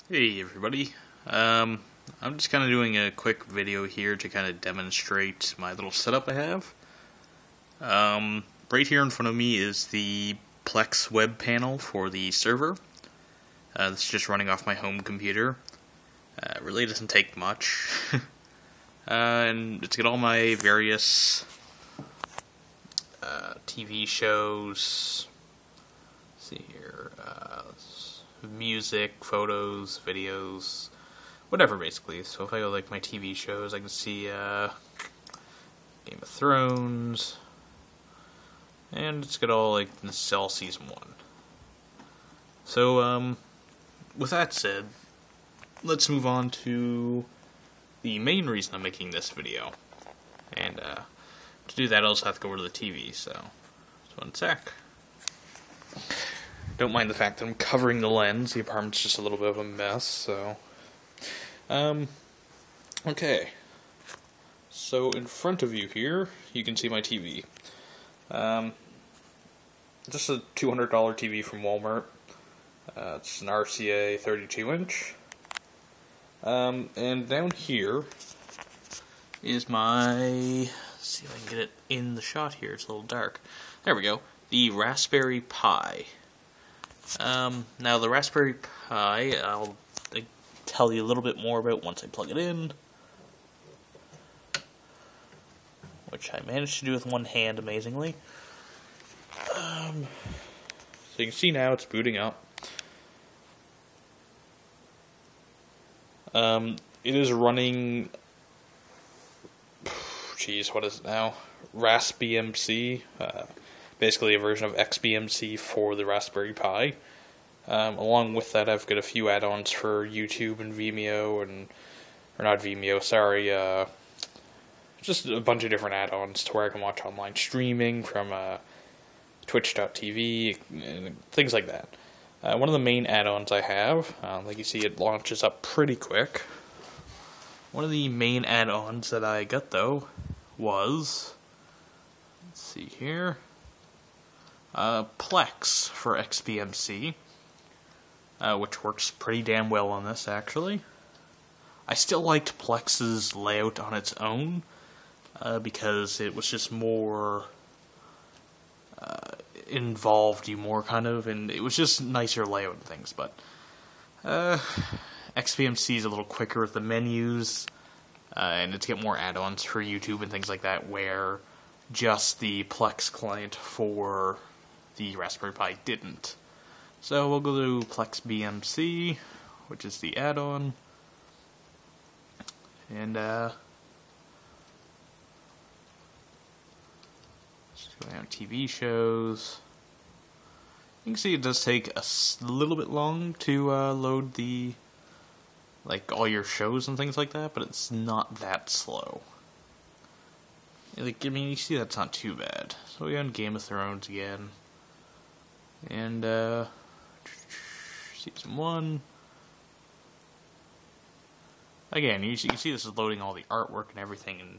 Hey everybody, I'm just kind of doing a quick video here to kind of demonstrate my little setup I have. Right here in front of me is the Plex web panel for the server. This is just running off my home computer. It really doesn't take much. And it's got all my various TV shows. Let's see here. Music, photos, videos, whatever basically. So if I go like my TV shows, I can see Game of Thrones, and it's got all like the Cell Season 1. So with that said, let's move on to the main reason I'm making this video. And to do that, I'll just have to go over to the TV, so just one sec. Don't mind the fact that I'm covering the lens. The apartment's just a little bit of a mess, so... Okay. So, in front of you here, you can see my TV. This is a $200 TV from Walmart. It's an RCA 32-inch. And down here is my... Let's see if I can get it in the shot here. It's a little dark. There we go. The Raspberry Pi. Now the Raspberry Pi, I'll tell you a little bit more about once I plug it in, which I managed to do with one hand amazingly. So you can see now it's booting up. It is running, geez, what is it now? RaspBMC. Basically a version of XBMC for the Raspberry Pi. Along with that, I've got a few add-ons for YouTube and Vimeo, or not Vimeo, sorry, just a bunch of different add-ons to where I can watch online streaming from Twitch.tv, and things like that. One of the main add-ons I have, like you see, it launches up pretty quick. One of the main add-ons that I got, though, was, let's see here, Plex for XBMC, which works pretty damn well on this, actually. I still liked Plex's layout on its own, because it was just more involved you more, kind of, and it was just nicer layout and things, but XBMC is a little quicker with the menus, and it's got more add-ons for YouTube and things like that, where just the Plex client for the Raspberry Pi didn't. So we'll go to Plex BMC, which is the add-on, and just go down to TV shows. You can see it does take a little bit long to load the, like, all your shows and things like that, but it's not that slow. Like, I mean, you see that's not too bad. So we got Game of Thrones again. And, Season 1. Again, you see this is loading all the artwork and everything, and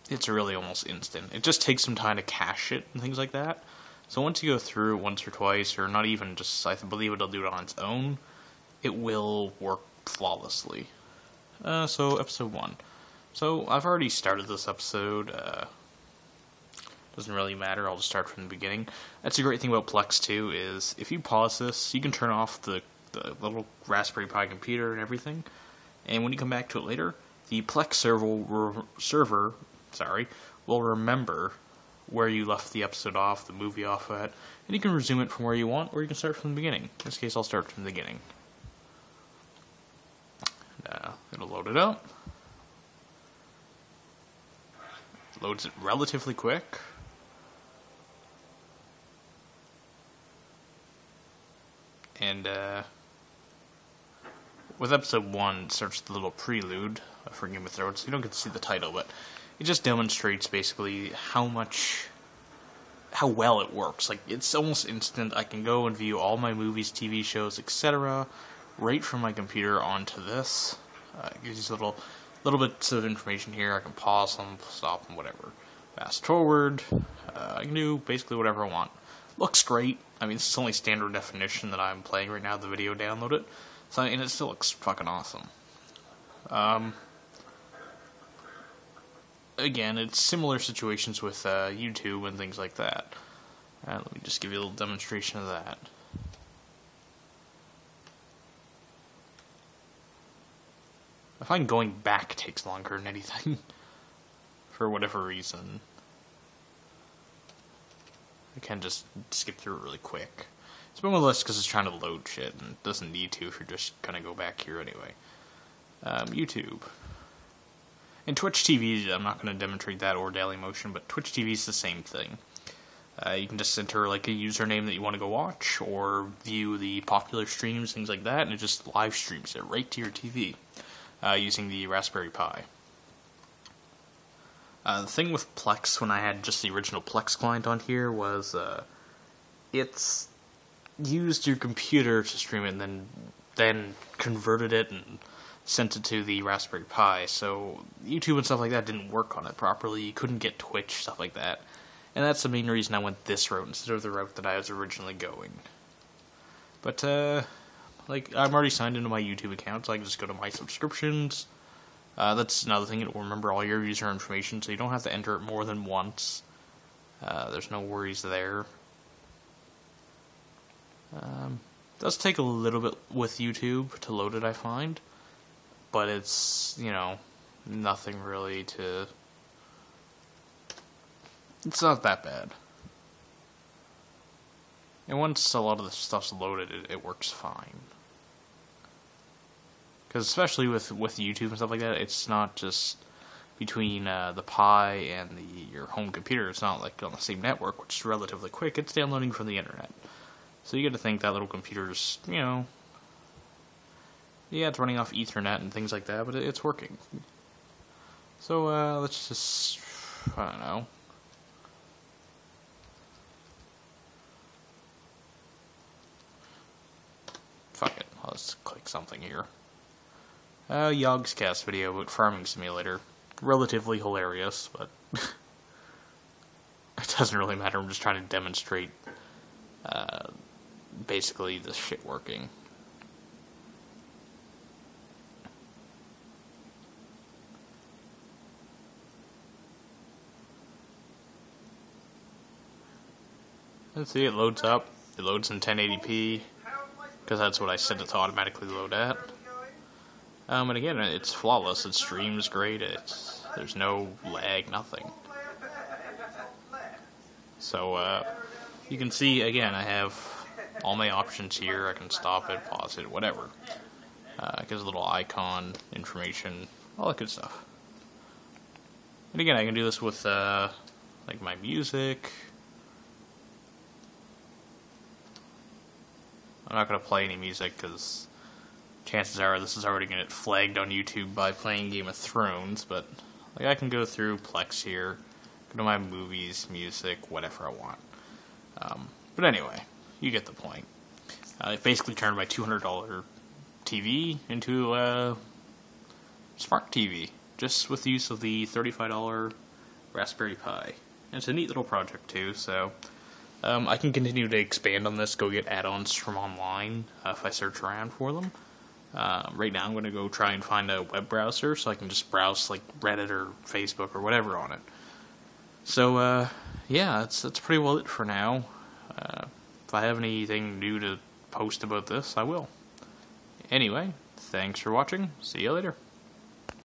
it's really almost instant. It just takes some time to cache it and things like that. So once you go through it once or twice, or not even just, I believe it'll do it on its own, it will work flawlessly. So, episode 1. So, I've already started this episode. Doesn't really matter, I'll just start from the beginning. That's the great thing about Plex too, is if you pause this, you can turn off the little Raspberry Pi computer and everything, and when you come back to it later, the Plex server will remember where you left the episode off, the movie off at, and you can resume it from where you want, or you can start from the beginning. In this case, I'll start from the beginning. And, it'll load it up. It loads it relatively quick. And, with episode 1, it starts the little prelude for Game of Thrones, so you don't get to see the title, but it just demonstrates, basically, how well it works. Like, it's almost instant. I can go and view all my movies, TV shows, etc., right from my computer onto this. It gives you little bits of information here. I can pause them, stop them, whatever. Fast forward. I can do basically whatever I want. Looks great. I mean, this is only standard definition that I'm playing right now, the video downloaded. So, and it still looks fucking awesome. Again, it's similar situations with YouTube and things like that. Let me just give you a little demonstration of that. I find going back takes longer than anything. For whatever reason. I can just skip through it really quick. It's more or less because it's trying to load shit, and it doesn't need to if you're just gonna go back here anyway. YouTube. And Twitch TV, I'm not going to demonstrate that or Dailymotion, but Twitch TV is the same thing. You can just enter like a username that you want to go watch, or view the popular streams, things like that, and it just live streams it right to your TV, using the Raspberry Pi. The thing with Plex, when I had just the original Plex client on here, was it's used your computer to stream it, and then converted it and sent it to the Raspberry Pi, so YouTube and stuff like that didn't work on it properly. You couldn't get Twitch, stuff like that. And that's the main reason I went this route instead of the route that I was originally going. But, like, I'm already signed into my YouTube account, so I can just go to my subscriptions. That's another thing, it will remember all your user information, so you don't have to enter it more than once. There's no worries there. It does take a little bit with YouTube to load it, I find. But it's, you know, nothing really to... It's not that bad. And once a lot of the stuff's loaded, it works fine. Because especially with YouTube and stuff like that, it's not just between the Pi and your home computer. It's not like on the same network, which is relatively quick. It's downloading from the internet. So you get to think that little computer's, you know... Yeah, it's running off Ethernet and things like that, but it's working. So, let's just... I don't know. Fuck it. Let's click something here. Yogg's cast video about Farming Simulator. Relatively hilarious, but... it doesn't really matter. I'm just trying to demonstrate, basically, this shit working. Let's see, it loads up. It loads in 1080p, because that's what I set it to automatically load at. And again, it's flawless. It streams great. There's no lag, nothing. So, you can see, again, I have all my options here. I can stop it, pause it, whatever. It gives a little icon, information, all that good stuff. And again, I can do this with, like, my music. I'm not going to play any music because chances are this is already going to get flagged on YouTube by playing Game of Thrones, but like I can go through Plex here, go to my movies, music, whatever I want. But anyway, you get the point. It basically turned my $200 TV into a smart TV, just with the use of the $35 Raspberry Pi. And it's a neat little project too, so... I can continue to expand on this, go get add-ons from online, if I search around for them. Right now I'm going to go try and find a web browser, so I can just browse, like, Reddit or Facebook or whatever on it. So, yeah, that's pretty well it for now. If I have anything new to post about this, I will. Anyway, thanks for watching, see you later.